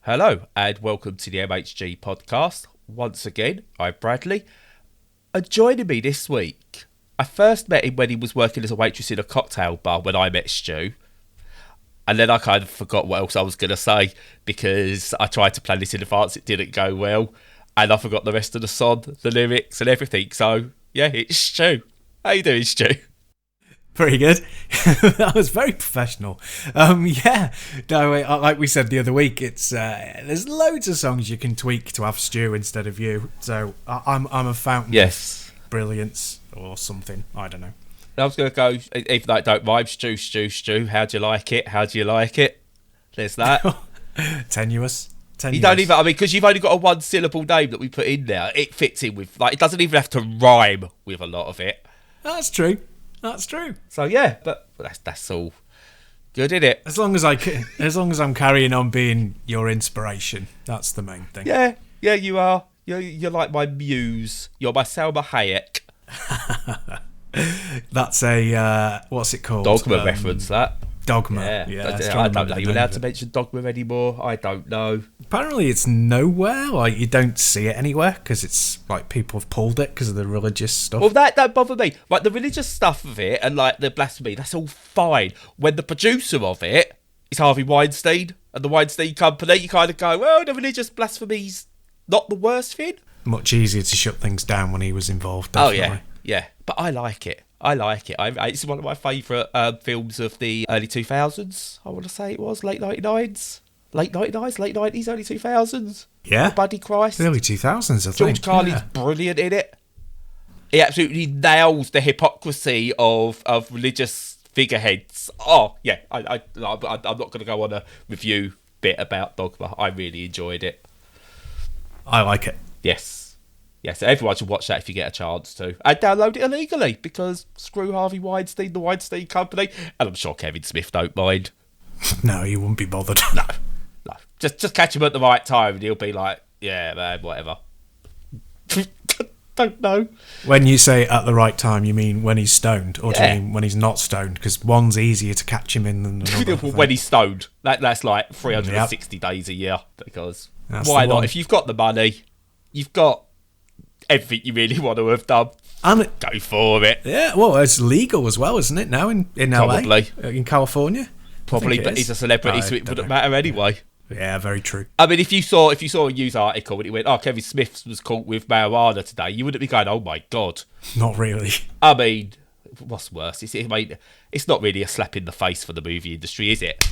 Hello and welcome to the MHG podcast. Once again, I'm Bradley. And joining me this week, I first met him when he was working as a waitress in a cocktail bar when I met Stu. And then I kind of forgot what else I was going to say because I tried to plan this in advance, it didn't go well. And I forgot the rest of the song, the lyrics and everything. So, yeah, it's Stu. How you doing, Stu? Pretty good. That was very professional. Yeah, no, like we said the other week, it's there's loads of songs you can tweak to have Stu instead of you. So I'm a fountain of brilliance or something. I don't know. I was going to go, even though it don't rhyme, Stu. How do you like it? How do you like it? There's that. Tenuous. You don't even, because you've only got a one syllable name that we put in there. It fits in with, it doesn't even have to rhyme with a lot of it. That's true. That's true. So yeah, but that's all good, isn't it? As long as I'm carrying on being your inspiration, that's the main thing. Yeah, you are. You're like my muse. You're my Selma Hayek. That's a what's it called? Dogma reference. That Dogma. Yeah. I don't know. You're allowed to mention Dogma anymore? I don't know. Apparently, it's nowhere. Like you don't see it anywhere because it's like people have pulled it because of the religious stuff. Well, that don't bother me. Like the religious stuff of it and like the blasphemy, that's all fine. When the producer of it is Harvey Weinstein and the Weinstein Company, you kind of go, well, the religious blasphemy's not the worst thing. Much easier to shut things down when he was involved. Definitely. Oh yeah. But I like it. It's one of my favourite films of the early 2000s. I want to say it was late 99s, late 90s, early 2000s. Yeah. Buddy Christ. Early 2000s, I think. George Carlin's brilliant in it. He absolutely nails the hypocrisy of religious figureheads. Oh, yeah. I'm not going to go on a review bit about Dogma. I really enjoyed it. I like it. Yes, everyone should watch that if you get a chance to. And download it illegally, because screw Harvey Weinstein, the Weinstein Company, and I'm sure Kevin Smith don't mind. No, he wouldn't be bothered. No. Just catch him at the right time and he'll be like, yeah, man, whatever. Don't know. When you say at the right time, you mean when he's stoned, or do you mean when he's not stoned? Because one's easier to catch him in than another. When he's stoned. That's like 360 days a year, because that's why not? If you've got the money, you've got everything you really want to have done, and go for it. Yeah, well, it's legal as well, isn't it, now in LA? Probably. In California? Probably, but he's a celebrity, so it wouldn't matter anyway. Yeah, very true. I mean, if you saw a news article and it went, oh, Kevin Smith was caught with marijuana today, you wouldn't be going, oh my God. Not really. I mean, what's worse? It's not really a slap in the face for the movie industry, is it?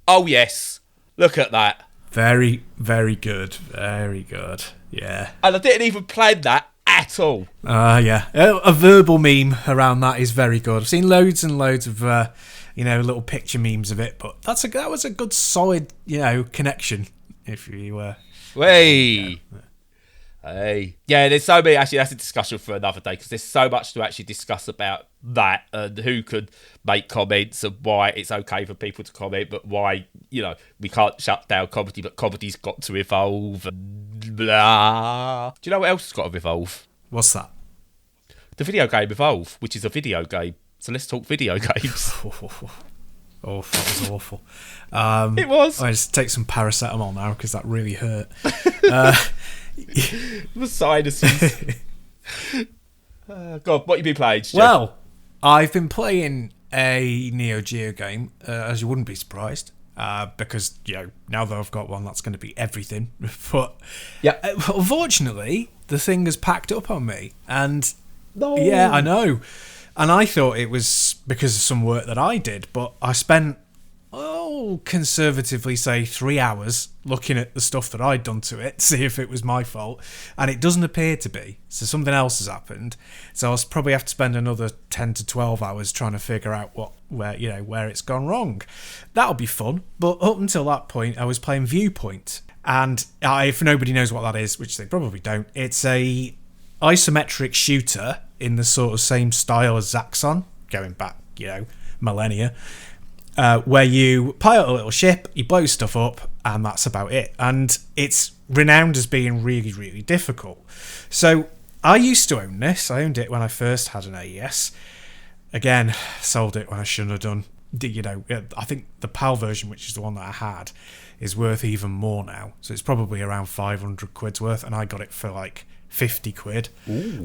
Oh, yes. Look at that. Very, very good. Very good. Yeah. And I didn't even plan that at all. Yeah. A verbal meme around that is very good. I've seen loads and loads of, little picture memes of it, but that was a good, solid, connection, if you were. Hey. Yeah, there's so many. Actually, that's a discussion for another day, because there's so much to actually discuss about that and who could make comments and why it's okay for people to comment, but why, we can't shut down comedy, but comedy's got to evolve and blah. Do you know what else has got to evolve? What's that? The video game Evolve, which is a video game. So let's talk video games. Oh, that was awful. It was. I just take some paracetamol now because that really hurt. The sinuses. God, what have you been playing, Stu? Well, I've been playing a Neo Geo game, as you wouldn't be surprised, because now that I've got one, that's going to be everything. But unfortunately, the thing has packed up on me, and yeah, I know. And I thought it was because of some work that I did, but I spent, conservatively say 3 hours looking at the stuff that I'd done to it, see if it was my fault, and it doesn't appear to be. So something else has happened. So I'll probably have to spend another 10 to 12 hours trying to figure out where it's gone wrong. That'll be fun. But up until that point, I was playing Viewpoint, and if nobody knows what that is, which they probably don't, it's a isometric shooter in the sort of same style as Zaxxon, going back, millennia, where you pilot a little ship, you blow stuff up, and that's about it. And it's renowned as being really, really difficult. So I used to own this. I owned it when I first had an AES. Again, sold it when I shouldn't have done. I think the PAL version, which is the one that I had, is worth even more now. So it's probably around 500 quid's worth, and I got it for like 50 quid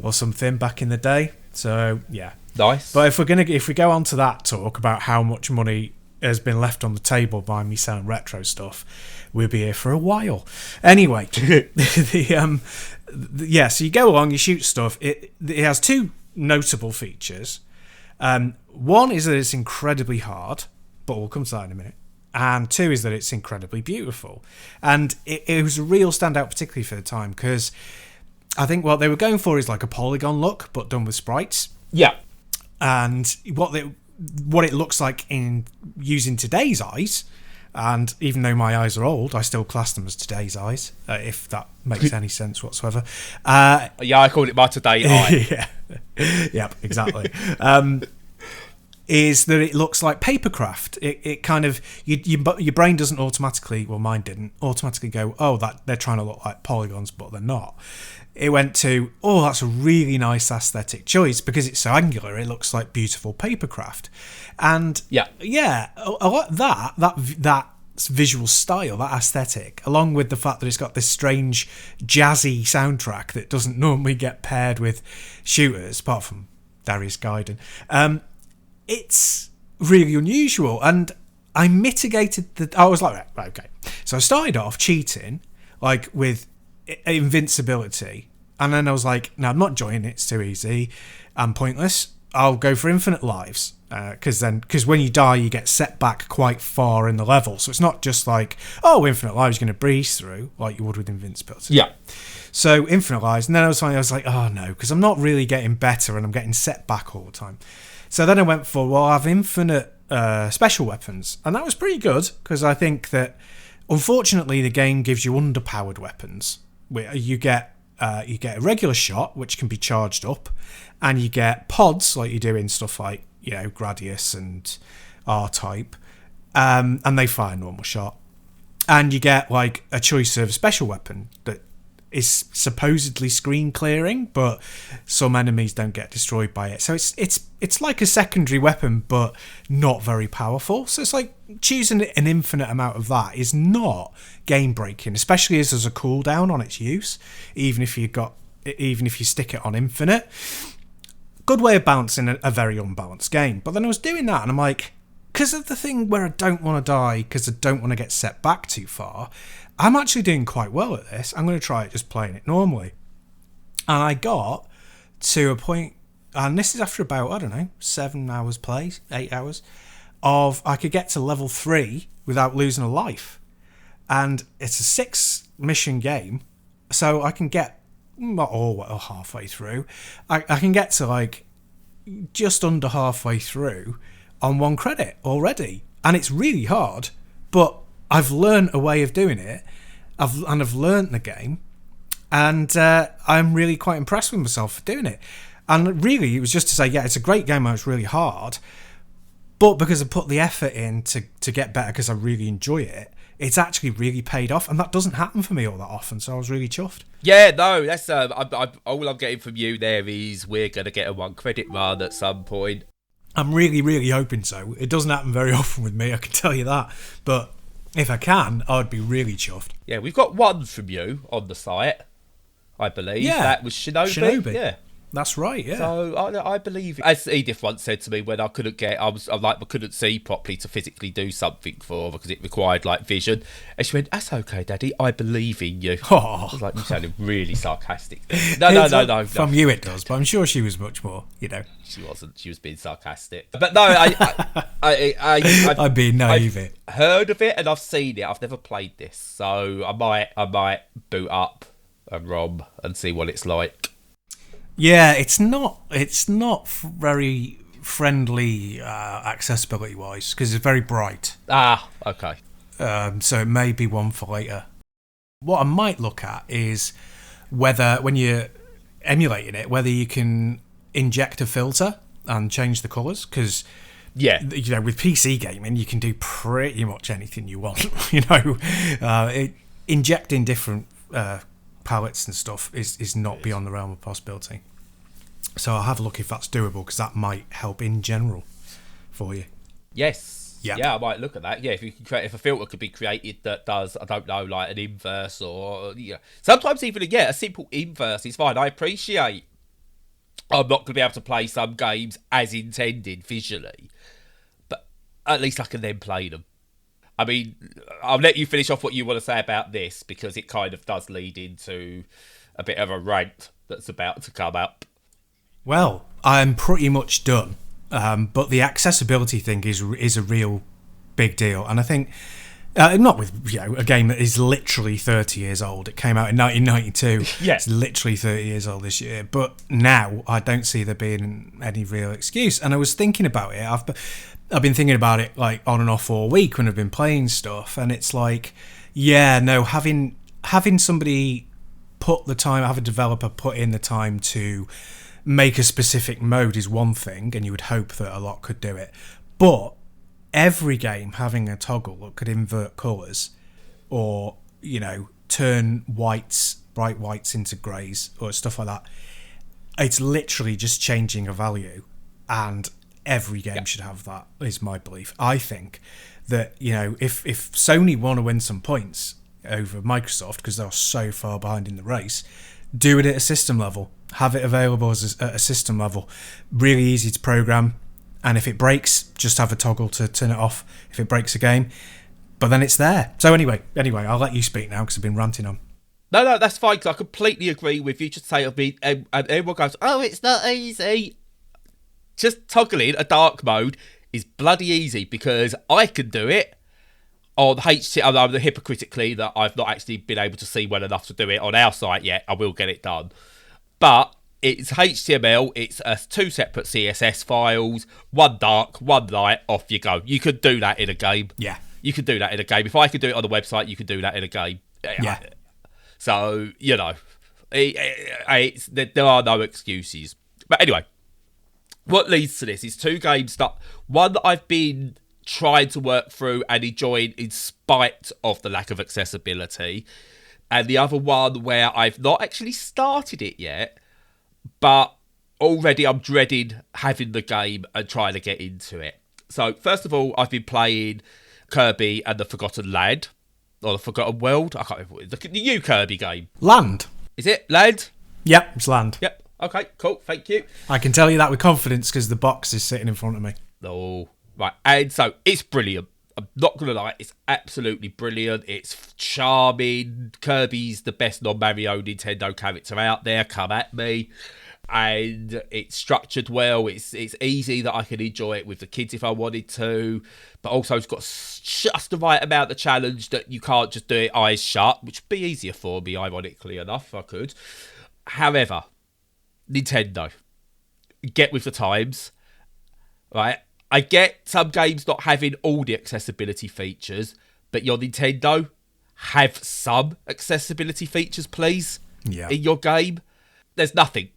or something back in the day. So yeah, nice. But if we go on to that talk about how much money has been left on the table by me selling retro stuff, we'll be here for a while. Anyway, so you go along, you shoot stuff. It has two notable features. One is that it's incredibly hard, but we'll come to that in a minute. And two is that it's incredibly beautiful. And it was a real standout, particularly for the time, because I think what they were going for is like a polygon look, but done with sprites. Yeah. And what it looks like in using today's eyes, and even though my eyes are old, I still class them as today's eyes, if that makes any sense whatsoever. Yeah, I called it my today eye. Yeah. Yep, exactly. Is that it looks like papercraft. It kind of, your brain doesn't automatically, well, mine didn't, automatically go, oh, that they're trying to look like polygons, but they're not. It went to, oh, that's a really nice aesthetic choice because it's so angular, it looks like beautiful papercraft. And a lot that visual style, that aesthetic, along with the fact that it's got this strange jazzy soundtrack that doesn't normally get paired with shooters, apart from Darius Gaiden, it's really unusual. And I mitigated I was like, right, okay. So I started off cheating, like with invincibility, and then I was like, no, I'm not joining it, it's too easy and pointless. I'll go for infinite lives, because when you die you get set back quite far in the level, so it's not just like, oh, infinite lives you're going to breeze through like you would with invincibility. Yeah. So infinite lives, and then I was like, oh no, because I'm not really getting better and I'm getting set back all the time. So then I went for, well, I have infinite special weapons, and that was pretty good, because I think that unfortunately the game gives you underpowered weapons. You get a regular shot, which can be charged up, and you get pods like you do in stuff like, Gradius and R-Type, and they fire normal shot. And you get like a choice of a special weapon that is supposedly screen clearing, but some enemies don't get destroyed by it. So it's like a secondary weapon, but not very powerful. So it's like choosing an infinite amount of that is not game breaking, especially as there's a cooldown on its use. Even if you stick it on infinite, good way of balancing a very unbalanced game. But then I was doing that, and I'm like, because of the thing where I don't want to die, because I don't want to get set back too far, I'm actually doing quite well at this. I'm going to try it just playing it normally. And I got to a point, and this is after about, 7 hours play, 8 hours, of I could get to level 3 without losing a life. And it's a 6 mission game, so I can get, not all halfway through, I can get to like just under halfway through on 1 credit already. And it's really hard, but I've learned a way of doing it. I've learned the game, and I'm really quite impressed with myself for doing it. And really, it was just to say, yeah, it's a great game and it's really hard, but because I put the effort in to get better, because I really enjoy it, it's actually really paid off, and that doesn't happen for me all that often, so I was really chuffed. Yeah, no, that's all I'm getting from you there is we're going to get a 1 credit run at some point. I'm really, really hoping so. It doesn't happen very often with me, I can tell you that, but if I can, I'd be really chuffed. Yeah, we've got one from you on the site, I believe. Yeah. That was Shinobi. Yeah. That's right, yeah. So I believe, as Edith once said to me when I couldn't see properly to physically do something for her because it required like vision, and she went, "That's okay, Daddy. I believe in you." Oh. I was like, "You sounded really sarcastic." No. From you it does, but I'm sure she was much more. She wasn't. She was being sarcastic. But no, I'd be naive. I've heard of it and I've seen it. I've never played this, so I might boot up a ROM and see what it's like. Yeah, it's not very friendly accessibility wise, because it's very bright. Ah, okay. So it may be one for later. What I might look at is whether, when you're emulating it, whether you can inject a filter and change the colours, because with PC gaming you can do pretty much anything you want. Injecting different palettes and stuff is not beyond the realm of possibility. So I'll have a look if that's doable, because that might help in general for you. Yes. Yeah. Yeah, I might look at that. Yeah, if you can create, if a filter could be created that does, I don't know, like an inverse or sometimes even a simple inverse is fine. I appreciate I'm not going to be able to play some games as intended visually, but at least I can then play them. I mean, I'll let you finish off what you want to say about this because it kind of does lead into a bit of a rant that's about to come up. Well, I'm pretty much done. But the accessibility thing is a real big deal, and I think not with a game that is literally 30 years old. It came out in 1992. Yeah. It's literally 30 years old this year. But now I don't see there being any real excuse. And I was thinking about it. I've been thinking about it like on and off all week when I've been playing stuff, and it's like, having somebody have a developer put in the time to make a specific mode is one thing, and you would hope that a lot could do it. But every game having a toggle that could invert colours or, turn bright whites into greys or stuff like that, it's literally just changing a value, and every game should have that, is my belief. I think that, if Sony want to win some points over Microsoft because they're so far behind in the race, do it at a system level. Have it available at a system level. Really easy to program. And if it breaks, just have a toggle to turn it off if it breaks a game. But then it's there. So anyway, I'll let you speak now because I've been ranting on. No, that's fine because I completely agree with you. Just say it'll be, and everyone goes, oh, it's not easy. Just toggling a dark mode is bloody easy because I can do it on HTML. I'm hypocritically that I've not actually been able to see well enough to do it on our site yet. I will get it done. But it's HTML, it's 2 separate CSS files, one dark, one light, off you go. You could do that in a game. Yeah. You could do that in a game. If I could do it on the website, you could do that in a game. Yeah. So, there are no excuses. But anyway, what leads to this is 2 games that, one that I've been trying to work through and enjoying in spite of the lack of accessibility, and the other one where I've not actually started it yet, but already I'm dreading having the game and trying to get into it. So, first of all, I've been playing Kirby and the Forgotten Land, or the Forgotten World. I can't remember. The new Kirby game. Land. Is it Land? Yep, it's Land. Yep. Okay, cool. Thank you. I can tell you that with confidence because the box is sitting in front of me. Oh, right. And so, it's brilliant. I'm not going to lie, it's absolutely brilliant. It's charming. Kirby's the best non-Mario Nintendo character out there. Come at me. And it's structured well. It's easy that I can enjoy it with the kids if I wanted to. But also it's got just the right amount of challenge that you can't just do it eyes shut, which would be easier for me, ironically enough, if I could. However, Nintendo, get with the times, right? I get some games not having all the accessibility features, but your Nintendo, have some accessibility features, please, in your game. There's nothing.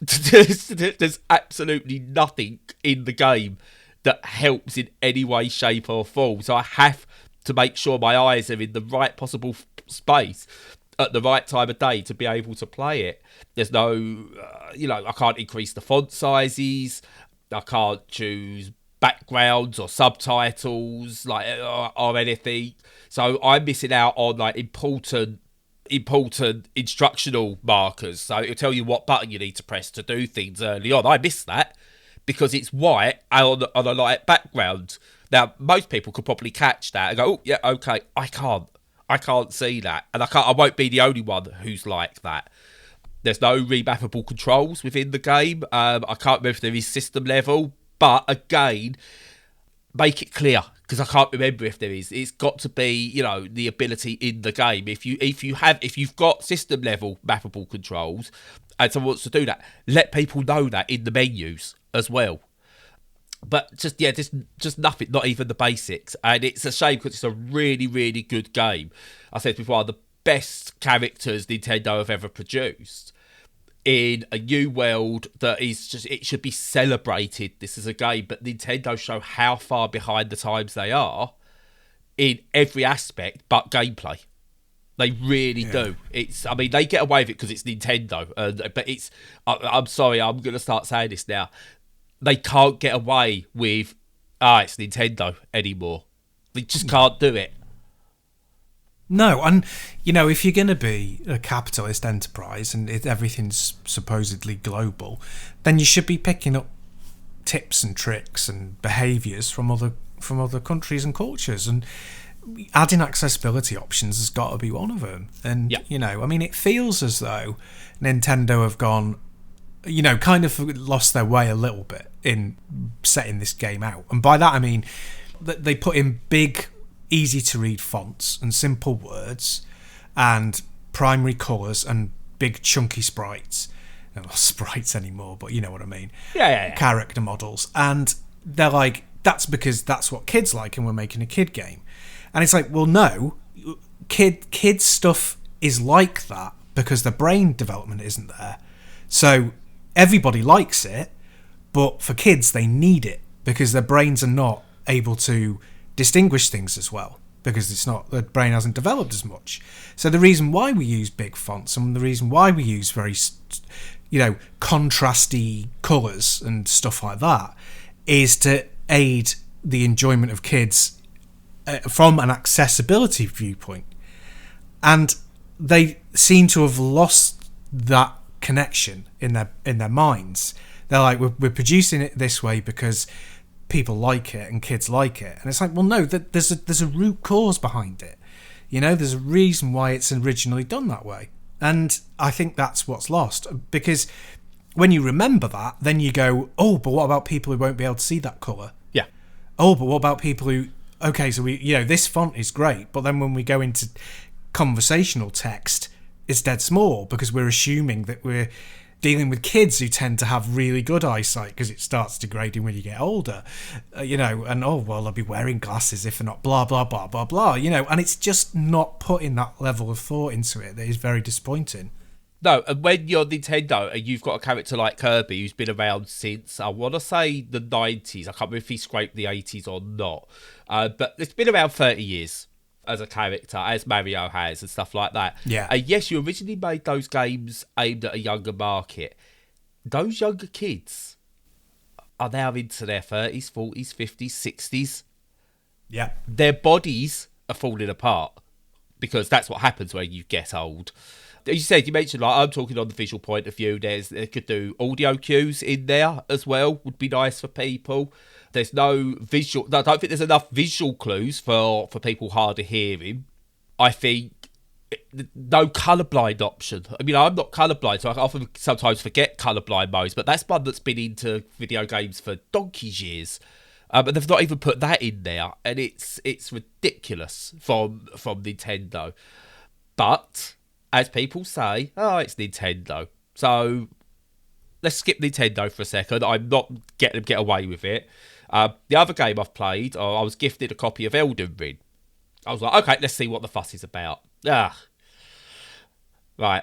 There's absolutely nothing in the game that helps in any way, shape or form. So I have to make sure my eyes are in the right possible space at the right time of day to be able to play it. There's no, I can't increase the font sizes. I can't choose backgrounds or subtitles or anything. So I'm missing out on important instructional markers. So it'll tell you what button you need to press to do things early on. I miss that because it's white on a light background. Now, most people could probably catch that and go, oh, yeah, okay. I can't see that. And I won't be the only one who's like that. There's no remappable controls within the game. I can't remember if there is system level, but again, make it clear because I can't remember if there is. It's got to be, the ability in the game. If you've got system level mappable controls and someone wants to do that, let people know that in the menus as well. But just nothing, not even the basics. And it's a shame because it's a really, really good game. I said before, one of the best characters Nintendo have ever produced in a new world that is just, it should be celebrated. This is a game, but Nintendo show how far behind the times they are in every aspect but gameplay. They really do. They get away with it because it's Nintendo. But I'm sorry, I'm going to start saying this now. They can't get away with it's Nintendo anymore. They just can't do it. No, and, if you're going to be a capitalist enterprise and everything's supposedly global, then you should be picking up tips and tricks and behaviours from other countries and cultures, and adding accessibility options has got to be one of them. And, it feels as though Nintendo have gone, kind of lost their way a little bit in setting this game out. And by that, I mean that they put in big, easy-to-read fonts and simple words and primary colours and big, chunky sprites. Not sprites anymore, but you know what I mean. Yeah. Character models. And they're like, that's because that's what kids like and we're making a kid game. And it's like, well, no, kids stuff is like that because the brain development isn't there. So everybody likes it, but for kids, they need it because their brains are not able to distinguish things as well because the brain hasn't developed as much. So the reason why we use big fonts and the reason why we use very, contrasty colours and stuff like that is to aid the enjoyment of kids from an accessibility viewpoint. And they seem to have lost that connection in their minds. They're like, we're producing it this way because people like it and kids like it. And it's like, well, no, there's a root cause behind it. There's a reason why it's originally done that way. And I think that's what's lost. Because when you remember that, then you go, oh, but what about people who won't be able to see that colour? Yeah. Oh, but what about people who... Okay, so this font is great, but then when we go into conversational text, it's dead small because we're assuming that we're dealing with kids who tend to have really good eyesight because it starts degrading when you get older, and they'll be wearing glasses if they're not, blah, blah, blah, blah, blah, and it's just not putting that level of thought into it that is very disappointing. No, and when you're Nintendo and you've got a character like Kirby who's been around since, I want to say the 90s. I can't remember if he scraped the 80s or not. But it's been around 30 years as a character, as Mario has and stuff like that. Yeah. And yes, you originally made those games aimed at a younger market. Those younger kids are now into their 30s, 40s, 50s, 60s. Yeah. Their bodies are falling apart because that's what happens when you get old. You mentioned, like, I'm talking on the visual point of view. They could do audio cues in there as well, would be nice for people. There's no visual... I don't think there's enough visual clues for people hard of hearing. I think no colourblind option. I mean, I'm not colourblind, so I often sometimes forget colourblind modes, but that's one that's been into video games for donkey's years. But they've not even put that in there, and it's ridiculous from Nintendo. But... as people say, it's Nintendo. So let's skip Nintendo for a second. I'm not getting them get away with it. The other game I've played, I was gifted a copy of Elden Ring. I was like, okay, let's see what the fuss is about. Right,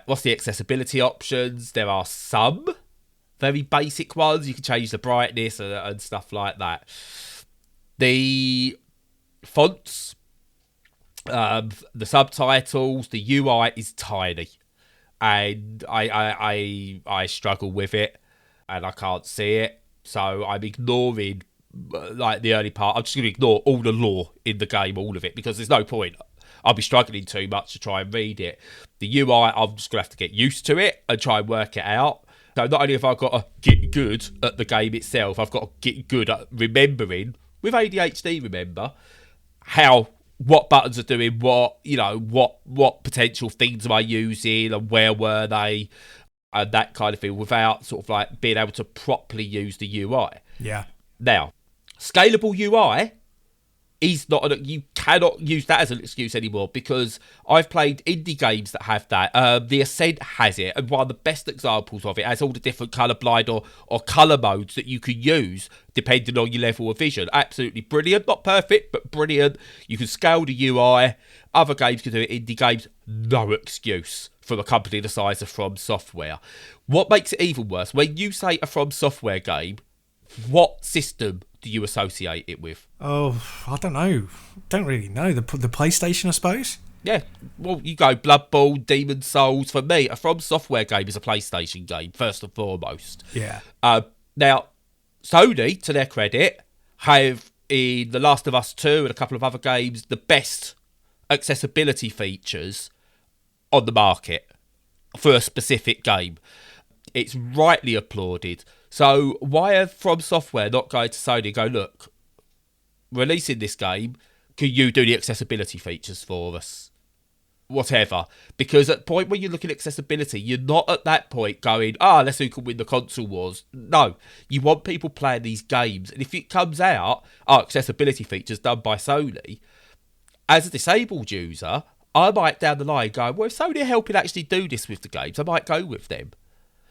what's the accessibility options? There are some very basic ones. You can change the brightness and stuff like that. The fonts... the subtitles, the UI is tiny, and I struggle with it, and I can't see it, so I'm ignoring like the early part. I'm just going to ignore all the lore in the game, all of it, because there's no point. I'll be struggling too much to try and read it. The UI, I'm just going to have to get used to it and try and work it out. So not only have I got to get good at the game itself, I've got to get good at remembering, with ADHD, remember, what buttons are doing what, what potential things am I using and where were they, and that kind of thing, without sort of like being able to properly use the UI. Yeah. Now, scalable UI is not, you cannot use that as an excuse anymore, because I've played indie games that have that. The Ascent has it, and one of the best examples of it has all the different colourblind or colour modes that you can use depending on your level of vision. Absolutely brilliant. Not perfect, but brilliant. You can scale the UI. Other games can do it, indie games. No excuse from a company the size of From Software. What makes it even worse, when you say a From Software game, what system do you associate it with? Oh, I don't know. Don't really know. The PlayStation, I suppose? Yeah. Well, you go Blood Bowl, Demon Souls. For me, a From Software game is a PlayStation game, first and foremost. Yeah. Now, Sony, to their credit, have in The Last of Us 2 and a couple of other games, the best accessibility features on the market for a specific game. It's rightly applauded. So why are From Software not going to Sony and go, look, releasing this game, can you do the accessibility features for us? Whatever. Because at the point when you're looking at accessibility, you're not at that point going, let's see who can win the console wars. No, you want people playing these games. And if it comes out, accessibility features done by Sony, as a disabled user, I might down the line go, well, if Sony are helping actually do this with the games, I might go with them.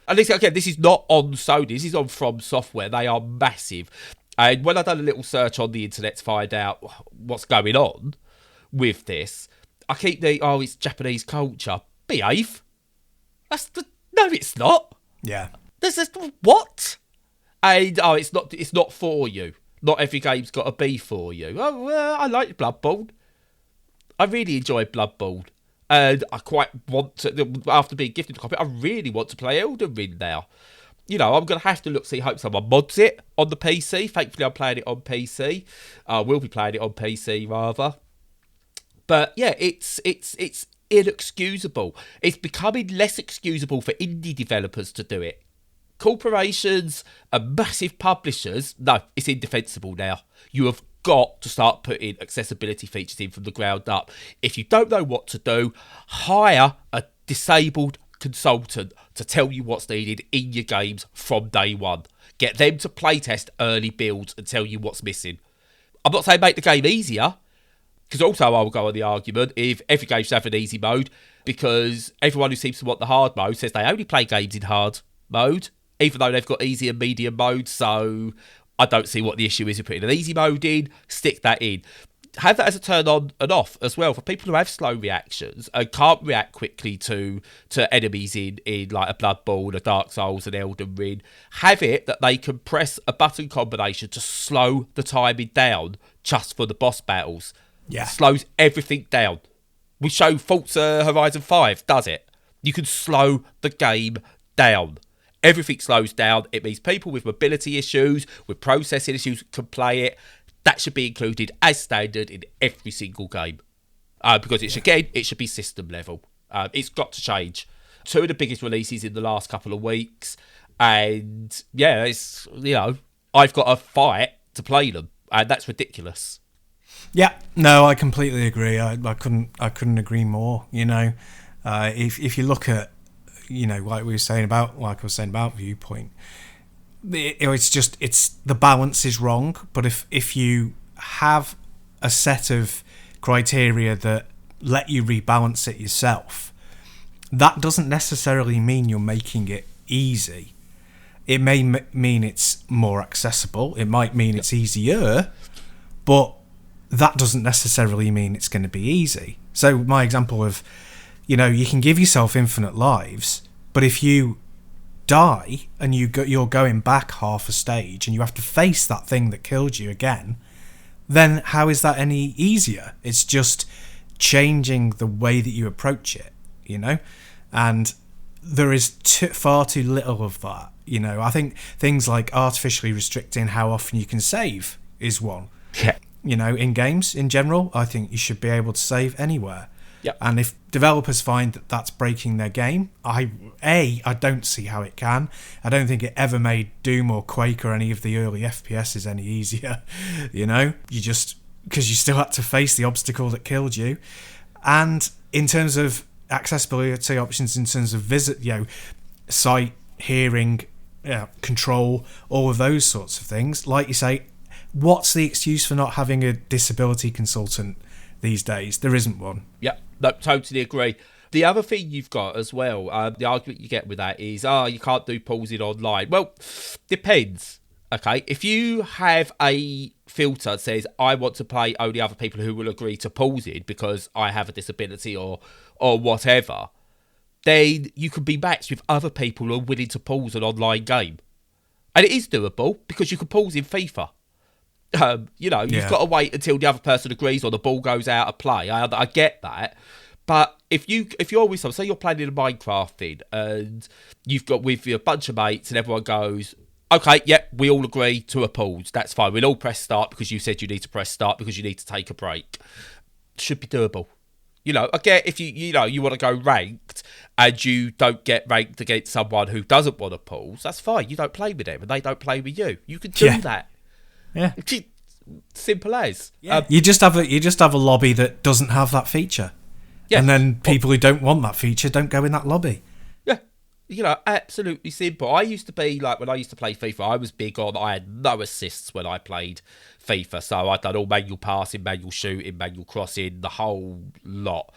And this, again, this is not on Sony, this is on From Software. They are massive. And when I done a little search on the internet to find out what's going on with this, I keep it's Japanese culture. Behave. No, it's not. Yeah. There's what? And it's not for you. Not every game's got to be for you. Oh, well, I like Bloodborne. I really enjoy Bloodborne. And I quite want to, after being gifted a copy, I really want to play Elden Ring now. I'm going to have to hope someone mods it on the PC. Thankfully, I'm playing it on PC. I will be playing it on PC, rather. But yeah, it's inexcusable. It's becoming less excusable for indie developers to do it. Corporations and massive publishers, no, it's indefensible now. You have got to start putting accessibility features in from the ground up. If you don't know what to do, hire a disabled consultant to tell you what's needed in your games from day one. Get them to playtest early builds and tell you what's missing. I'm not saying make the game easier, because also I will go on the argument if every game should have an easy mode, because everyone who seems to want the hard mode says they only play games in hard mode, even though they've got easy and medium modes. So I don't see what the issue is with putting an easy mode in. Stick that in. Have that as a turn on and off as well for people who have slow reactions and can't react quickly to enemies in like a Bloodborne, a Dark Souls, an Elden Ring. Have it that they can press a button combination to slow the timing down just for the boss battles. Yeah. Slows everything down. We show Forza Horizon 5 does it. You can slow the game down. Everything slows down. It means people with mobility issues, with processing issues can play it. That should be included as standard in every single game. Because it should be system level. It's got to change. 2 of the biggest releases in the last couple of weeks. And yeah, it's, I've got to fight to play them. And that's ridiculous. Yeah, no, I completely agree. I couldn't agree more. If you look at, like I was saying about Viewpoint, it's the balance is wrong. But if you have a set of criteria that let you rebalance it yourself, that doesn't necessarily mean you're making it easy. It may mean it's more accessible. It might mean it's easier, but that doesn't necessarily mean it's going to be easy. So my example of, you can give yourself infinite lives, but if you die and you're going back half a stage and you have to face that thing that killed you again, then how is that any easier? It's just changing the way that you approach it, and there is far too little of that. I think things like artificially restricting how often you can save is one. Yeah. In games in general, I think you should be able to save anywhere. Yep. And if developers find that that's breaking their game, I don't see how it can. I don't think it ever made Doom or Quake or any of the early FPSs any easier. You just, because you still had to face the obstacle that killed you. And in terms of accessibility options, in terms of sight, hearing, control, all of those sorts of things, like you say, what's the excuse for not having a disability consultant these days? There isn't one. Yeah, no, totally agree. The other thing you've got as well, the argument you get with that is, you can't do pausing online. Well, depends. Okay, if you have a filter that says, I want to play only other people who will agree to pause it because I have a disability or whatever, then you can be matched with other people who are willing to pause an online game. And it is doable because you can pause in FIFA. You've got to wait until the other person agrees or the ball goes out of play. I get that, but if you're with someone, say you're playing in a Minecraft thing, and you've got with a bunch of mates, and everyone goes, Okay, yep, we all agree to a pause. That's fine. We'll all press start because you said you need to press start because you need to take a break. Should be doable. You know, again, if you want to go ranked and you don't get ranked against someone who doesn't want to pause, that's fine. You don't play with them and they don't play with you. You can do that. Yeah. Simple as. Yeah. You just have a lobby that doesn't have that feature. Yeah. And then people who don't want that feature don't go in that lobby. Yeah. You know, absolutely simple. I used to be like, when I used to play FIFA, I was big on, I had no assists when I played FIFA. So I'd done all manual passing, manual shooting, manual crossing, the whole lot.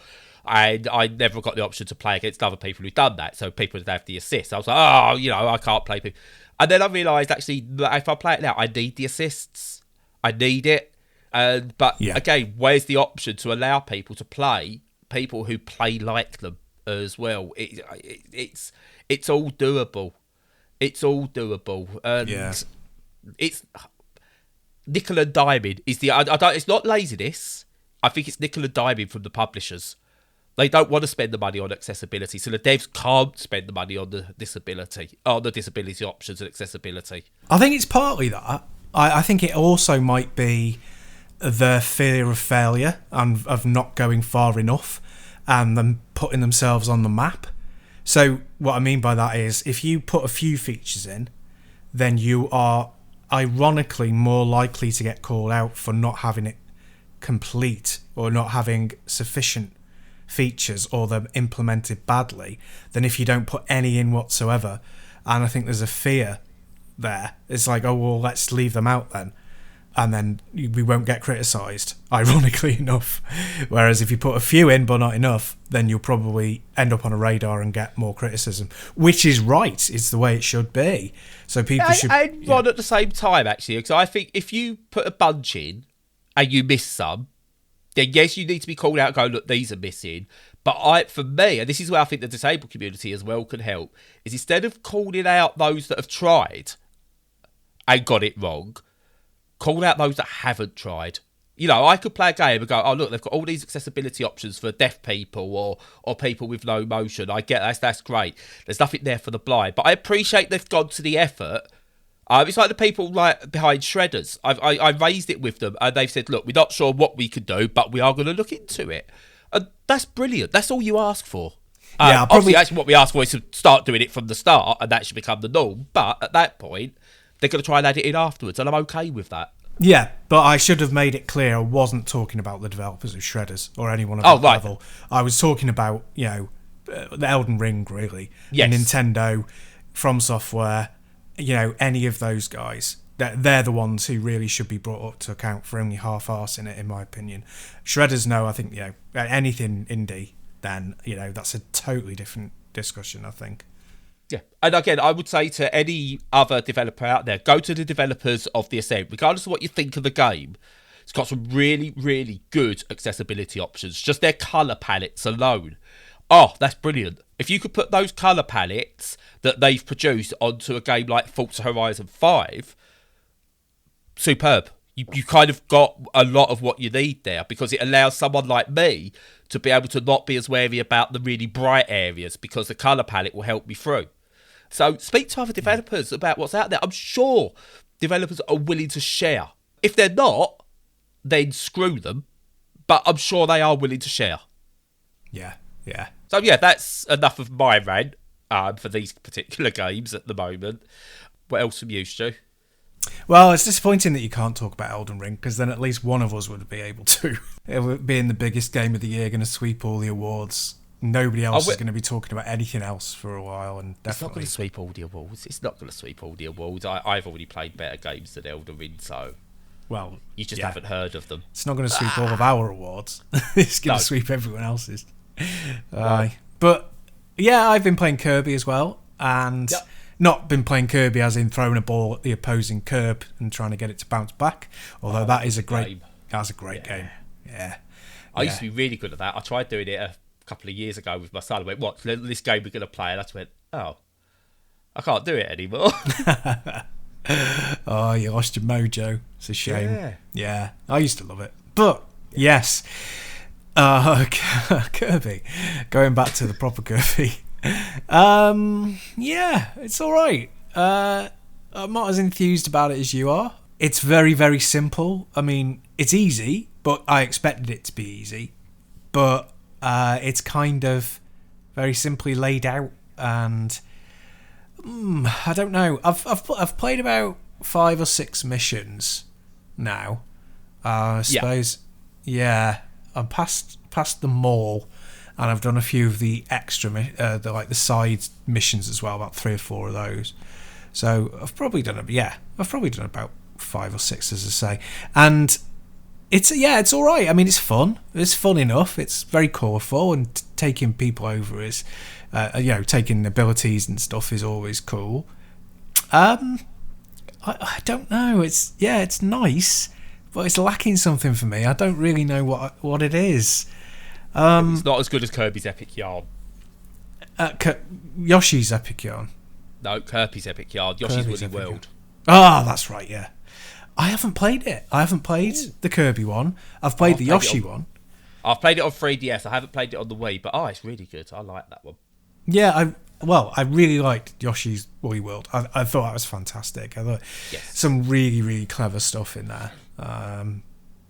And I never got the option to play against other people who'd done that. So people would have the assists. I was like, I can't play people. And then I realised, actually, that if I play it now, I need the assists. I need it. But again, where's the option to allow people to play people who play like them as well? It's all doable. It's all doable. And it's nickel and diming is the. It's not laziness. I think it's nickel and diming from the publishers. They don't want to spend the money on accessibility, so the devs can't spend the money on the disability options and accessibility. I think it's partly that. I think it also might be their fear of failure and of not going far enough and them putting themselves on the map. So what I mean by that is if you put a few features in, then you are ironically more likely to get called out for not having it complete or not having sufficient features or them implemented badly than if you don't put any in whatsoever. And I think there's a fear there. It's like, oh, well, let's leave them out then. And then we won't get criticised, ironically enough. Whereas if you put a few in but not enough, then you'll probably end up on a radar and get more criticism, which is right. It's the way it should be. So people should... And Ron, at the same time, actually, because I think if you put a bunch in and you miss some, then yes, you need to be called out and go, look, these are missing. But for me, and this is where I think the disabled community as well can help, is instead of calling out those that have tried and got it wrong, call out those that haven't tried. You know, I could play a game and go, oh, look, they've got all these accessibility options for deaf people or people with no motion. I get that's great. There's nothing there for the blind. But I appreciate they've gone to the effort. It's like the people like behind Shredders. I raised it with them and they've said, look, we're not sure what we can do, but we are going to look into it. And that's brilliant. That's all you ask for. Obviously, actually what we ask for is to start doing it from the start and that should become the norm. But at that point, they're going to try and add it in afterwards, and I'm okay with that. Yeah, but I should have made it clear I wasn't talking about the developers of Shredders or anyone of that level. I was talking about, the Elden Ring, really. Yes. Nintendo, From Software, any of those guys. They're the ones who really should be brought up to account for only half-arsing it, in my opinion. Shredders, no, I think, anything indie, then, that's a totally different discussion, I think. Yeah, and again, I would say to any other developer out there, go to the developers of the Ascent, regardless of what you think of the game. It's got some really, really good accessibility options. Just their colour palettes alone. Oh, that's brilliant. If you could put those colour palettes that they've produced onto a game like Forza Horizon 5, superb. You kind of got a lot of what you need there because it allows someone like me to be able to not be as wary about the really bright areas because the colour palette will help me through. So speak to other developers about what's out there. I'm sure developers are willing to share. If they're not, then screw them. But I'm sure they are willing to share. Yeah. So yeah, that's enough of my rant for these particular games at the moment. What else from you, Stu? Well, it's disappointing that you can't talk about Elden Ring because then at least one of us would be able to. It would be in the biggest game of the year, going to sweep all the awards. Nobody else is going to be talking about anything else for a while, and definitely... It's not going to sweep all the awards. I've already played better games than Elden Ring, so... Well, you just haven't heard of them. It's not going to sweep all of our awards. It's going to sweep everyone else's. But, yeah, I've been playing Kirby as well, and not been playing Kirby as in throwing a ball at the opposing curb and trying to get it to bounce back, although that is a great... That's a great game. Yeah. I used to be really good at that. I tried doing it couple of years ago with my son. I went, what, this game we're going to play? And I just went, oh, I can't do it anymore. Oh, you lost your mojo. It's a shame. Yeah, I used to love it. But, yes, Kirby, going back to the proper Kirby, yeah, it's all right. I'm not as enthused about it as you are. It's very, very simple. I mean, it's easy, but I expected it to be easy. But it's kind of very simply laid out, and I don't know. I've played about 5 or 6 missions now. I suppose, yeah. I'm past them all, and I've done a few of the extra, the side missions as well, about 3 or 4 of those. So I've probably done about 5 or 6, as I say, and it's all right. I mean, it's fun. It's fun enough. It's very colourful, and taking people over is, taking abilities and stuff is always cool. I don't know. It's nice, but it's lacking something for me. I don't really know what it is. It's not as good as Kirby's Epic Yarn. Yoshi's Epic Yarn. No, Kirby's Epic Yarn. Yoshi's Woolly World. Ah, that's right, yeah. I haven't played it. I haven't played the Kirby one. I've played the Yoshi one. I've played it on 3DS. I haven't played it on the Wii, but it's really good. I like that one. Yeah, I really liked Yoshi's Woolly World. I thought that was fantastic. I thought some really, really clever stuff in there.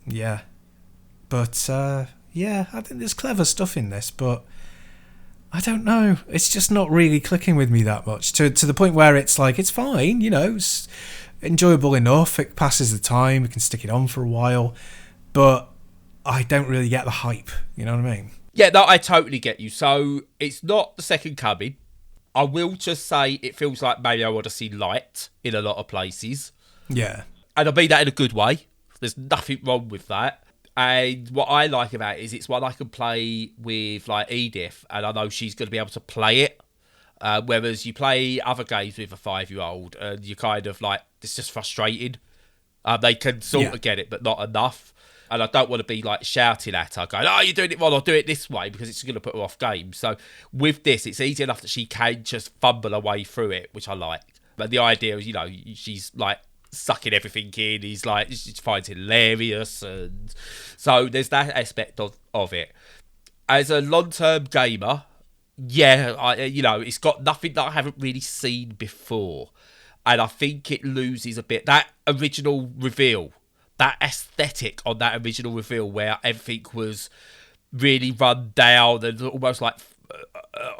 Yeah. But, I think there's clever stuff in this, but I don't know. It's just not really clicking with me that much, to the point where it's like, it's fine, it's enjoyable enough. It passes the time. We can stick it on for a while, but I don't really get the hype. You know what I mean? Yeah, no, I totally get you. So it's not the second coming. I will just say it feels like Mario Odyssey Light in a lot of places. Yeah. And I mean that in a good way. There's nothing wrong with that. And what I like about it is it's one I can play with like Edith, and I know she's going to be able to play it. Whereas you play other games with a 5-year-old, and you kind of like, it's just frustrating. They can sort of get it, but not enough. And I don't want to be like shouting at her, going, "Oh, you're doing it wrong, I'll do it this way," because it's going to put her off game. So with this, it's easy enough that she can just fumble her way through it, which I like. But the idea is, she's like sucking everything in. She finds it hilarious. And so there's that aspect of it. As a long-term gamer, it's got nothing that I haven't really seen before. And I think it loses a bit. That original reveal, that aesthetic on that original reveal where everything was really run down and almost like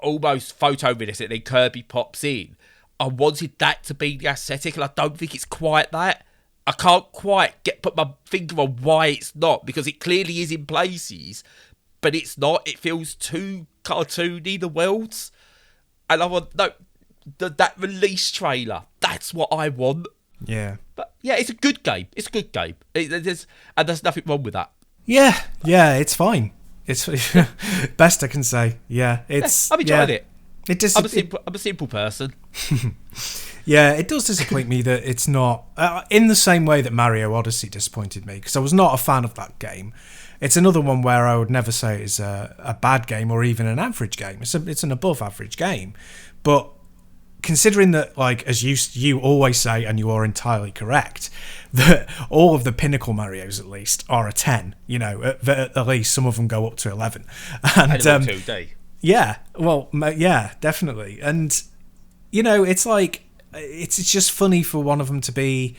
almost photorealistic, and then Kirby pops in. I wanted that to be the aesthetic, and I don't think it's quite that. I can't quite put my finger on why it's not, because it clearly is in places, but it's not. It feels too cartoony, the worlds. And I want that release trailer. That's what I want. Yeah. But yeah, it's a good game. And there's nothing wrong with that. Yeah, it's fine. It's best I can say. Yeah, I'm enjoying it. I'm a simple person. Yeah, it does disappoint me that it's not in the same way that Mario Odyssey disappointed me, because I was not a fan of that game. It's another one where I would never say it's a bad game or even an average game. It's an above average game, but considering that, like, as you always say, and you are entirely correct, that all of the pinnacle Marios at least are a 10. At least some of them go up to 11. And 2D. Yeah, well, yeah, definitely. And it's like, it's just funny for one of them to be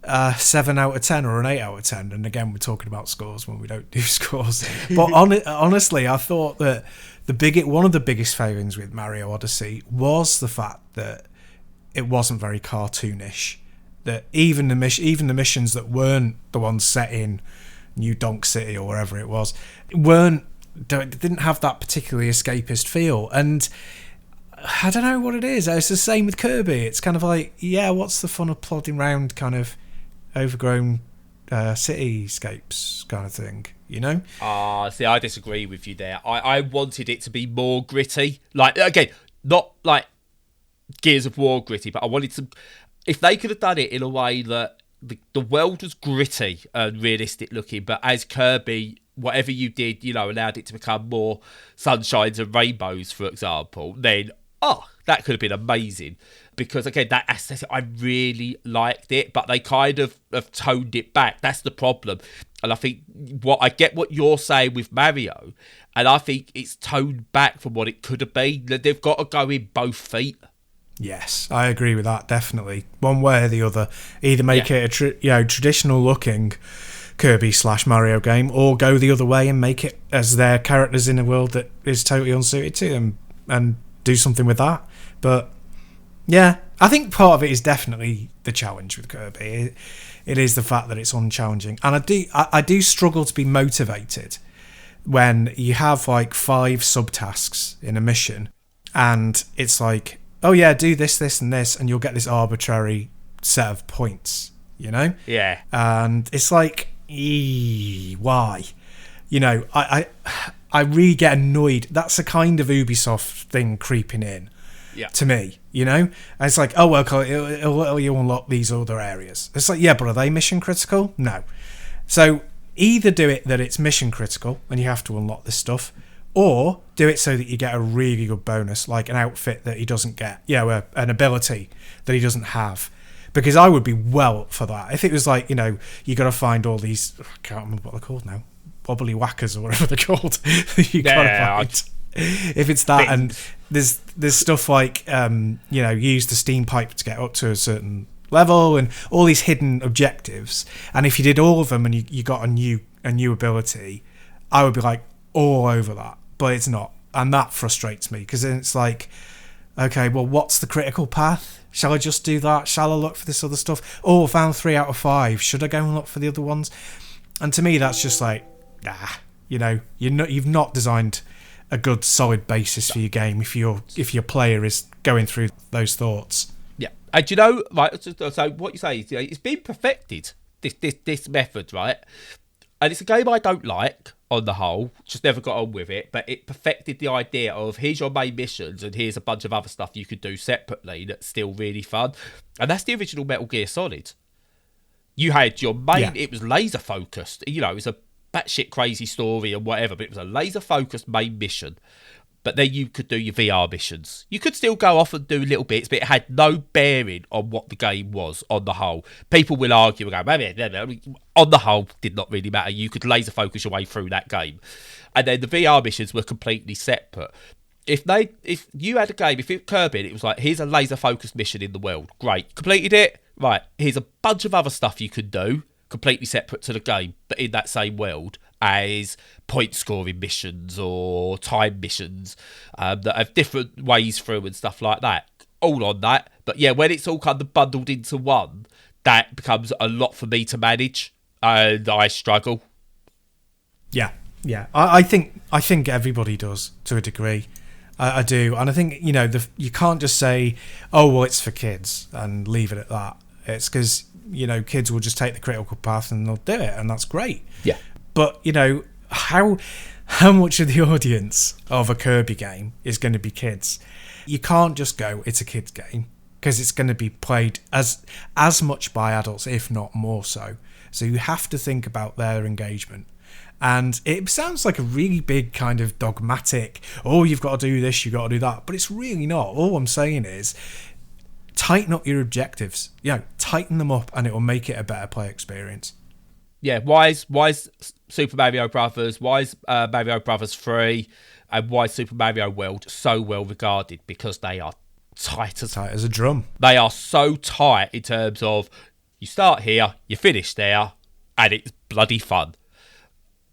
7 out of 10 or an 8 out of 10. And again, we're talking about scores when we don't do scores. But honestly, I thought that one of the biggest failings with Mario Odyssey was the fact that it wasn't very cartoonish. That even the missions that weren't the ones set in New Donk City or wherever it was, didn't have that particularly escapist feel. And I don't know what it is. It's the same with Kirby. It's kind of like, what's the fun of plodding around kind of overgrown cityscapes kind of thing, See, I disagree with you there. I wanted it to be more gritty. Like, again, not like Gears of War gritty, but I wanted to... If they could have done it in a way that the world was gritty and realistic looking, but as Kirby, whatever you did, allowed it to become more sunshines and rainbows, for example, then, that could have been amazing. Because, again, that aesthetic, I really liked it, but they kind of have toned it back. That's the problem. And I think I get what you're saying with Mario, and I think it's toned back from what it could have been. They've got to go in both feet. Yes, I agree with that, definitely. One way or the other. Either make it a traditional looking Kirby / Mario game, or go the other way and make it as their characters in a world that is totally unsuited to them, and do something with that. But yeah, I think part of it is definitely the challenge with Kirby. It is the fact that it's unchallenging, and I do struggle to be motivated when you have like 5 subtasks in a mission, and it's like, oh yeah, do this, this, and this, and you'll get this arbitrary set of points, you know? Yeah. And it's like, why? You know, I really get annoyed. That's a kind of Ubisoft thing creeping in to me, you know? And it's like, oh, well, it'll let you unlock these other areas. It's like, yeah, but are they mission critical? No. So either do it that it's mission critical and you have to unlock this stuff, or do it so that you get a really good bonus, like an outfit that he doesn't get, an ability that he doesn't have. Because I would be well up for that. If it was like, you know, you got to find all these, I can't remember what they're called now, wobbly whackers or whatever they're called. You got to find. If it's that, and there's stuff like, use the steam pipe to get up to a certain level, and all these hidden objectives. And if you did all of them and you got a new ability, I would be like all over that. But it's not, and that frustrates me, because then it's like, okay, well, what's the critical path? Shall I just do that? Shall I look for this other stuff? Oh, I found 3 out of 5. Should I go and look for the other ones? And to me, that's just like, you've not designed a good solid basis for your game if your player is going through those thoughts. Yeah, and you know, right? So what you say is, it's been perfected. This method, right? And it's a game I don't like on the whole, just never got on with it, but it perfected the idea of, here's your main missions and here's a bunch of other stuff you could do separately that's still really fun. And that's the original Metal Gear Solid. You had your main, it was laser focused, it was a batshit crazy story and whatever, but it was a laser focused main mission. But then you could do your VR missions. You could still go off and do little bits, but it had no bearing on what the game was on the whole. People will argue and go, on the whole, did not really matter. You could laser focus your way through that game. And then the VR missions were completely separate. If you had a game, if it Kirby, it was like, here's a laser focused mission in the world. Great. Completed it. Right. Here's a bunch of other stuff you could do, completely separate to the game, but in that same world, as point scoring missions or time missions that have different ways through and stuff like that. All on that. But yeah, when it's all kind of bundled into one, that becomes a lot for me to manage, and I struggle. Yeah. I think everybody does to a degree. I do, and I think you can't just say, oh well, it's for kids and leave it at that. It's because kids will just take the critical path and they'll do it, and that's great. Yeah. But how much of the audience of a Kirby game is going to be kids? You can't just go, it's a kids game, because it's going to be played as much by adults, if not more so. So you have to think about their engagement. And it sounds like a really big kind of dogmatic, oh, you've got to do this, you've got to do that. But it's really not. All I'm saying is, tighten up your objectives. Tighten them up, and it will make it a better play experience. Yeah, why is Super Mario Brothers, why is Mario Brothers 3, and why is Super Mario World so well regarded? Because they are tight as a drum. They are so tight in terms of, you start here, you finish there, and it's bloody fun.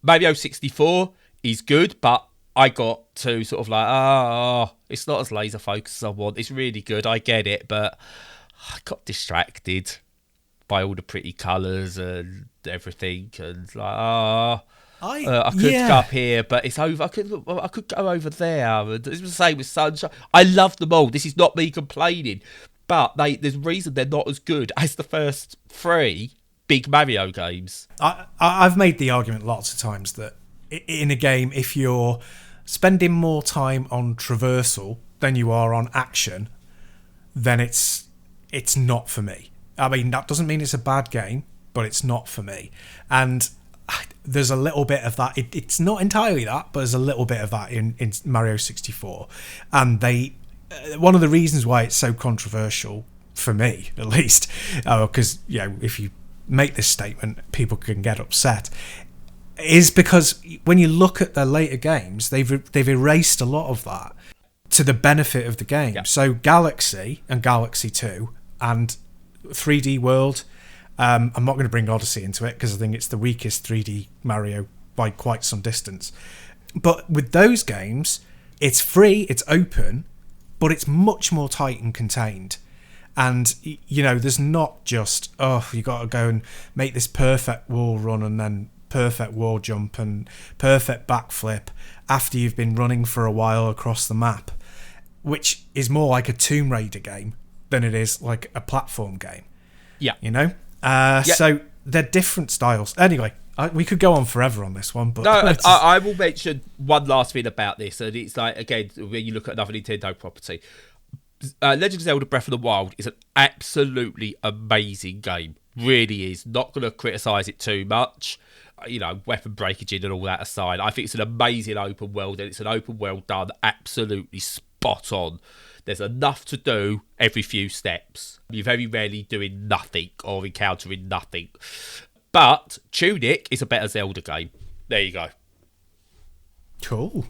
Mario 64 is good, but I got to sort of like, it's not as laser focused as I want. It's really good, I get it, but I got distracted by all the pretty colours and everything, and like, I could go up here, but it's over. I could go over there. And it's the same with Sunshine. I love them all. This is not me complaining, but there's a reason they're not as good as the first 3 big Mario games. I've made the argument lots of times that in a game, if you're spending more time on traversal than you are on action, then it's not for me. I mean, that doesn't mean it's a bad game, but it's not for me. And there's a little bit of that. It's not entirely that, but there's a little bit of that in Mario 64. And one of the reasons why it's so controversial, for me at least, because if you make this statement, people can get upset, is because when you look at their later games, they've erased a lot of that to the benefit of the game. Yep. So Galaxy and Galaxy 2 and 3D World, I'm not going to bring Odyssey into it because I think it's the weakest 3D Mario by quite some distance. But with those games, it's free, it's open, but it's much more tight and contained. And, there's not just, you got to go and make this perfect wall run and then perfect wall jump and perfect backflip after you've been running for a while across the map, which is more like a Tomb Raider game than it is like a platform game. Yeah. So they're different styles. Anyway, we could go on forever on this one, but no, I will mention one last thing about this, and it's like, again, when you look at another Nintendo property, Legend of Zelda Breath of the Wild is an absolutely amazing game. Really is. Not going to criticise it too much. Weapon breakage and all that aside, I think it's an amazing open world, and it's an open world done absolutely spot on. There's enough to do every few steps. You're very rarely doing nothing or encountering nothing. But Tunic is a better Zelda game. There you go. Cool.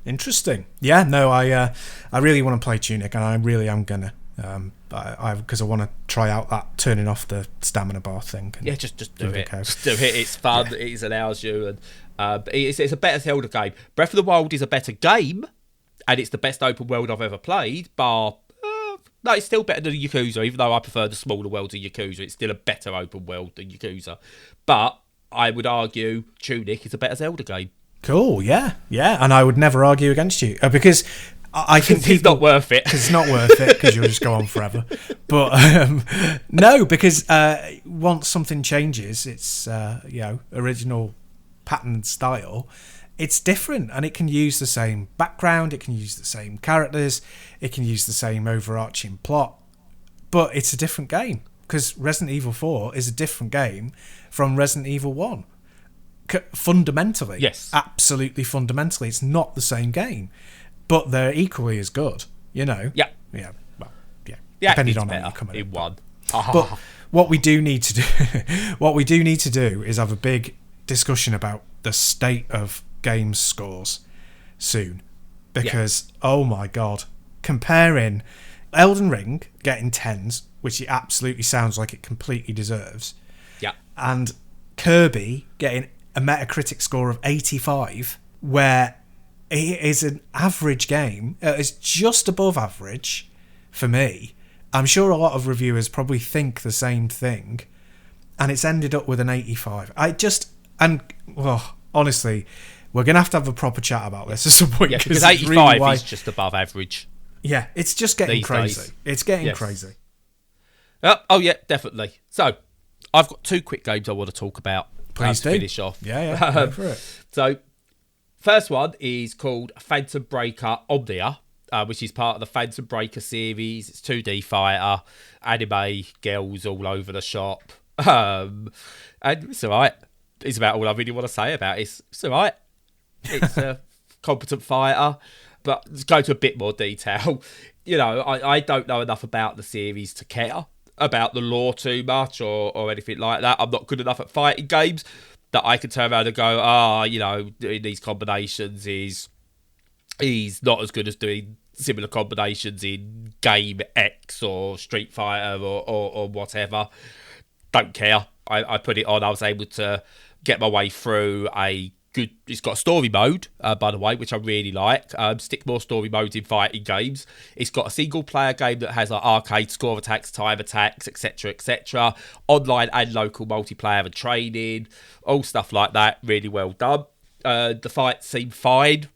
Interesting. Yeah, no, I really want to play Tunic, and I really am gonna, because I want to try out that turning off the stamina bar thing. Yeah, just do it. Just do it. It's fun. Yeah. It allows you, and it's a better Zelda game. Breath of the Wild is a better game, and it's the best open world I've ever played. Bar, no, it's still better than Yakuza, even though I prefer the smaller worlds of Yakuza. It's still a better open world than Yakuza, but I would argue Tunic is a better Zelda game. Cool, yeah, and I would never argue against you because I think it's not worth it. It's not worth it because you'll just go on forever. But no, because once something changes, its original pattern and style, it's different, and it can use the same background, it can use the same characters, it can use the same overarching plot, but it's a different game because Resident Evil 4 is a different game from Resident Evil 1. Fundamentally, yes, absolutely fundamentally, it's not the same game, but they're equally as good. Yeah. Well, yeah. Depending on how you come in one. But what we do need to do is have a big discussion about the state of games scores soon, because oh my god, comparing Elden Ring getting 10s, which it absolutely sounds like it completely deserves, and Kirby getting a Metacritic score of 85, where it is an average game. It's just above average for me. I'm sure a lot of reviewers probably think the same thing, and it's ended up with an 85. Honestly, we're going to have a proper chat about this at some point. Yeah, because 85 is just above average. Yeah, it's just getting crazy. Days. It's getting crazy. Oh, yeah, definitely. So, I've got two quick games I want to talk about. Please to finish off. Yeah, go for it. So, first one is called Phantom Breaker Omnia, which is part of the Phantom Breaker series. It's 2D fighter, anime, girls all over the shop. And it's alright. It's about all I really want to say about it. It's alright. It's a competent fighter. But let's go to a bit more detail. I don't know enough about the series to care about the lore too much or anything like that. I'm not good enough at fighting games that I can turn around and go, doing these combinations is not as good as doing similar combinations in Game X or Street Fighter or whatever. Don't care. I put it on. I was able to get my way through it's got a story mode, by the way, which I really like. Stick more story modes in fighting games. It's got a single player game that has arcade score attacks, time attacks, etc. Online and local multiplayer and training. All stuff like that. Really well done. The fights seem fine.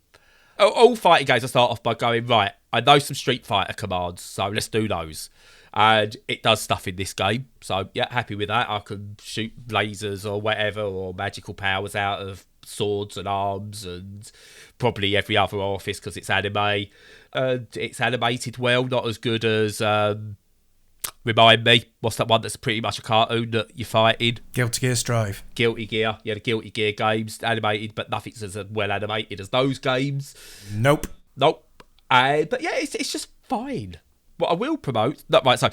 All fighting games I start off by going, right, I know some Street Fighter commands, so let's do those. And it does stuff in this game. So, yeah, happy with that. I can shoot lasers or whatever, or magical powers out of swords and arms and probably every other orifice because it's anime. It's animated well, not as good as... remind me, what's that one that's pretty much a cartoon that you're fighting? Guilty Gear Strive. Guilty Gear. Yeah, the Guilty Gear games, animated, but nothing's as well animated as those games. Nope. But yeah, it's just fine. What I will promote... So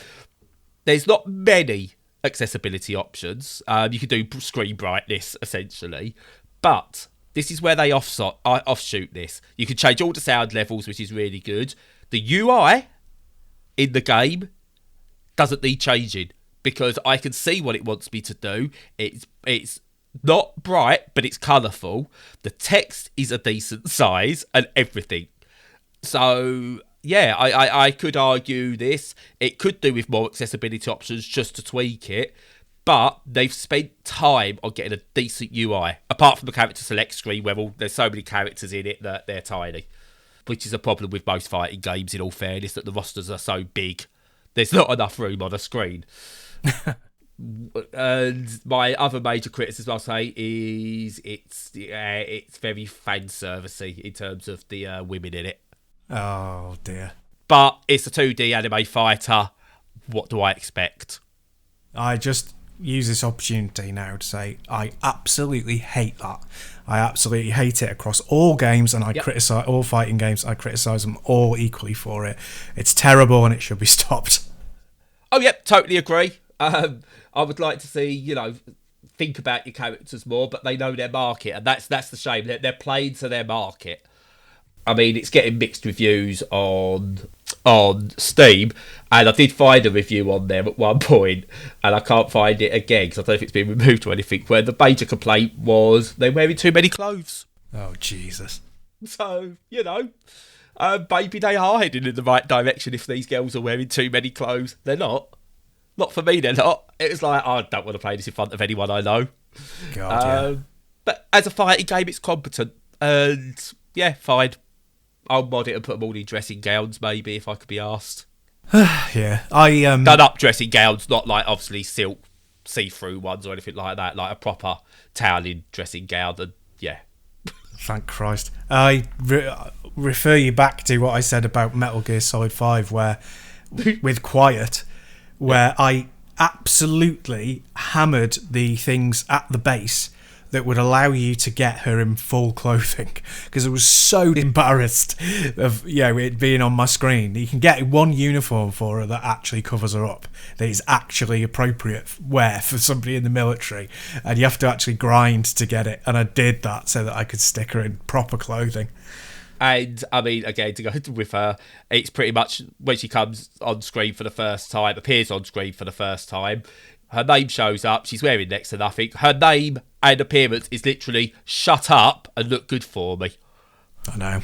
there's not many accessibility options. You can do screen brightness, essentially. But This is where they offshoot this. You can change all the sound levels, which is really good. The UI in the game doesn't need changing because I can see what it wants me to do. It's not bright, but it's colourful. The text is a decent size and everything. So, yeah, I could argue this. It could do with more accessibility options just to tweak it. But they've spent time on getting a decent UI. Apart from the character select screen where there's so many characters in it that they're tiny. Which is a problem with most fighting games, in all fairness, that the rosters are so big. There's not enough room on a screen. And my other major criticism, I'll say, is it's very fan servicey in terms of the women in it. Oh dear! But it's a 2D anime fighter. What do I expect? I just use this opportunity now to say I absolutely hate that. I absolutely hate it across all games, and I criticise all fighting games. I criticise them all equally for it. It's terrible, and it should be stopped. Oh, yep, totally agree. I would like to see, think about your characters more, but they know their market, and that's the shame. They're playing to their market. I mean, it's getting mixed reviews on Steam, and I did find a review on there at one point, and I can't find it again because I don't know if it's been removed or anything, where the major complaint was they're wearing too many clothes. Oh, Jesus. So, maybe they are heading in the right direction if these girls are wearing too many clothes. They're not. Not for me, they're not. It was like, I don't want to play this in front of anyone I know. God, yeah. But as a fighting game, it's competent. And, yeah, fine. I'll mod it and put them all in dressing gowns, maybe, if I could be asked. Yeah. Done up dressing gowns, not like, obviously, silk see-through ones or anything like that. Like a proper toweling dressing gown. And, yeah. Thank Christ. I refer you back to what I said about Metal Gear Solid 5, where, with Quiet, where I absolutely hammered the things at the base that would allow you to get her in full clothing, because I was so embarrassed of it being on my screen. You can get one uniform for her that actually covers her up, that is actually appropriate wear for somebody in the military, and you have to actually grind to get it, and I did that so that I could stick her in proper clothing. And, I mean, again, to go with her, it's pretty much when she comes on screen for the first time, appears on screen for the first time, her name shows up, she's wearing next to nothing. Her name and appearance is literally shut up and look good for me. I know.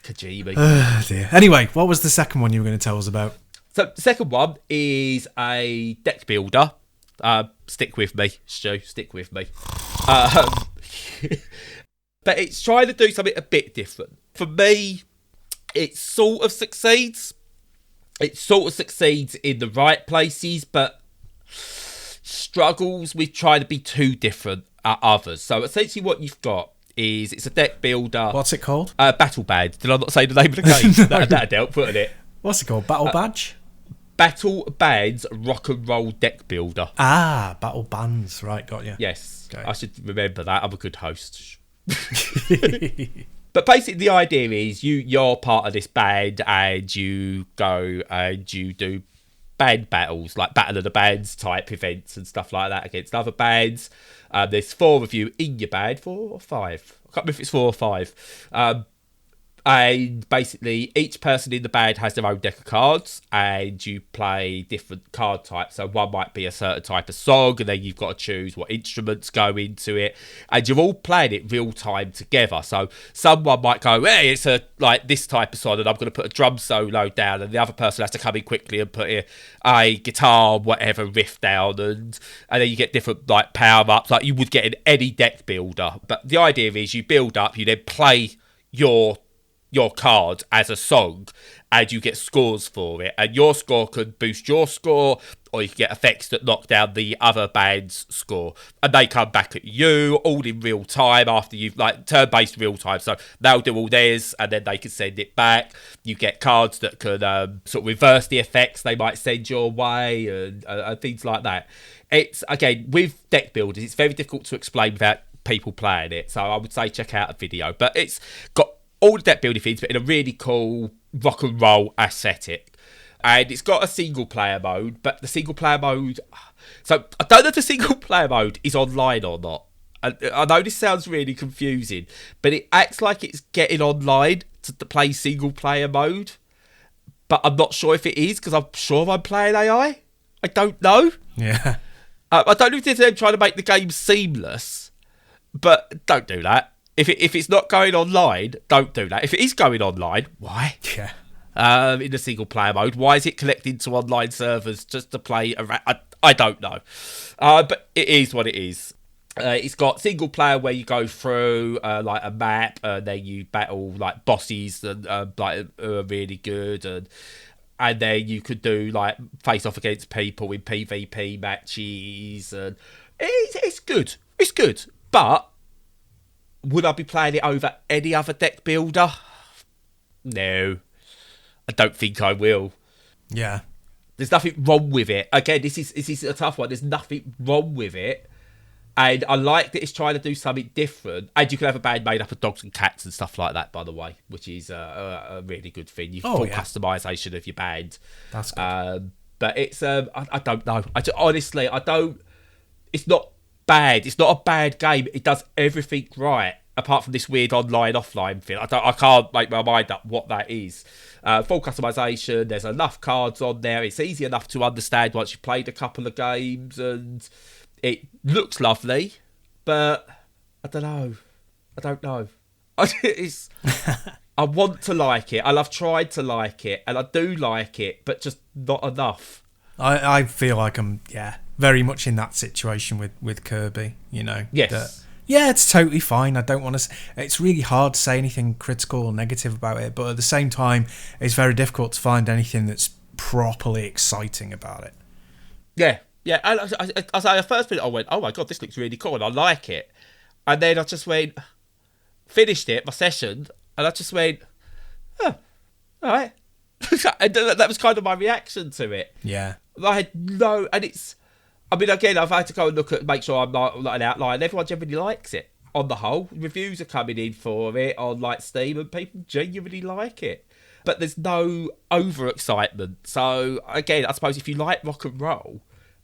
Kojima. Oh, dear. Anyway, what was the second one you were going to tell us about? So, the second one is a deck builder. Stick with me, Stu, stick with me. But it's trying to do something a bit different. For me, it sort of succeeds. It sort of succeeds in the right places, but struggles with trying to be too different at others. So essentially what you've got is it's a deck builder. What's it called? Battle Band. Did I not say the name of the game? No. That'd help, wouldn't it? What's it called? Battle Badge? Battle Band's Rock and Roll Deck Builder. Ah, Battle Bands. Right, got you. Yes. Okay. I should remember that. I'm a good host. But basically the idea is you're part of this band and you go and you do band battles, like Battle of the Bands type events and stuff like that against other bands. There's 4 of you in your band, 4 or 5. I can't remember if it's 4 or 5. And basically each person in the band has their own deck of cards and you play different card types. So one might be a certain type of song and then you've got to choose what instruments go into it, and you're all playing it real time together. So someone might go, hey, it's like this type of song and I'm going to put a drum solo down, and the other person has to come in quickly and put a guitar whatever riff down, and then you get different like power ups like you would get in any deck builder. But the idea is you build up, you then play your card as a song and you get scores for it, and your score can boost your score or you can get effects that knock down the other band's score, and they come back at you all in real time after you've like turn-based real time, so they'll do all theirs and then they can send it back. You get cards that can sort of reverse the effects they might send your way and things like that. It's, again, with deck builders, it's very difficult to explain without people playing it, so I would say check out a video, but it's got all the deck building things, but in a really cool rock and roll aesthetic. And it's got a single player mode, but the single player mode... So I don't know if the single player mode is online or not. I know this sounds really confusing, but it acts like it's getting online to play single player mode. But I'm not sure if it is, because I'm sure I'm playing AI. I don't know. Yeah. I don't know if it's them trying to make the game seamless, but don't do that. If it's not going online, don't do that. If it is going online, why? Yeah. In the single player mode, why is it connecting to online servers just to play? I don't know. But it is what it is. It's got single player where you go through like a map, and then you battle like bosses and like are really good, and then you could do like face off against people in PvP matches, and it's good. It's good, but would I be playing it over any other deck builder? No, I don't think I will. Yeah. There's nothing wrong with it. Again, this is a tough one. There's nothing wrong with it. And I like that it's trying to do something different. And you can have a band made up of dogs and cats and stuff like that, by the way, which is a really good thing. You can full customization of your band. That's good. But it's, I don't know. Honestly, I don't. It's not bad. It's not a bad game. It does everything right, apart from this weird online-offline thing. I can't make my mind up what that is. Full customization. There's enough cards on there. It's easy enough to understand once you've played a couple of games, and it looks lovely, but I don't know. I don't know. I want to like it, and I've tried to like it, and I do like it, but just not enough. I feel like I'm, very much in that situation with Kirby, you know. Yes. It's totally fine. I don't want to... It's really hard to say anything critical or negative about it, but at the same time, it's very difficult to find anything that's properly exciting about it. Yeah. Yeah, and I first minute I went, oh my god, this looks really cool, and I like it. And then I just finished my session, and I just went, oh, all right. And that was kind of my reaction to it. Yeah. I had and it's, I mean, again, I've had to go and make sure I'm not an outlier. Everyone generally likes it, on the whole. Reviews are coming in for it on like Steam, and people genuinely like it. But there's no overexcitement. So, again, I suppose if you like rock and roll,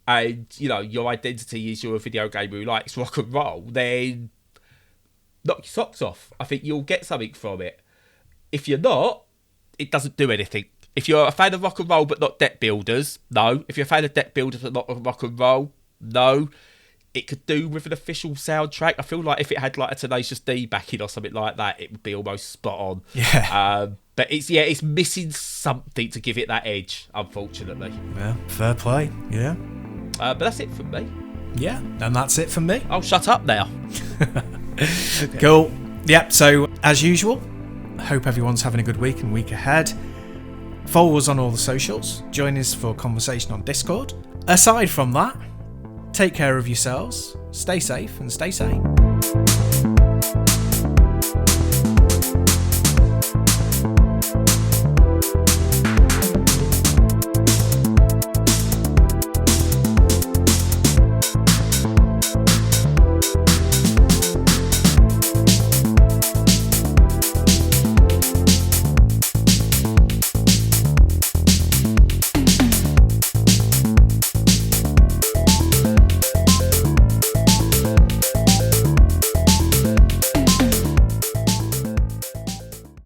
and, you know, your identity is you're a video gamer who likes rock and roll, then knock your socks off. I think you'll get something from it. If you're not, it doesn't do anything. If you're a fan of rock and roll but not deck builders, no. If you're a fan of deck builders but not rock and roll, no. It could do with an official soundtrack. I feel like if it had like a Tenacious D backing or something like that, it would be almost spot on. Yeah. But it's missing something to give it that edge, unfortunately. Yeah, fair play. Yeah. But that's it from me. Yeah, and that's it from me. Oh, shut up now. Cool. Yep, so as usual, hope everyone's having a good week and week ahead. Follow us on all the socials. Join us for conversation on Discord. Aside from that, take care of yourselves, stay safe and stay sane.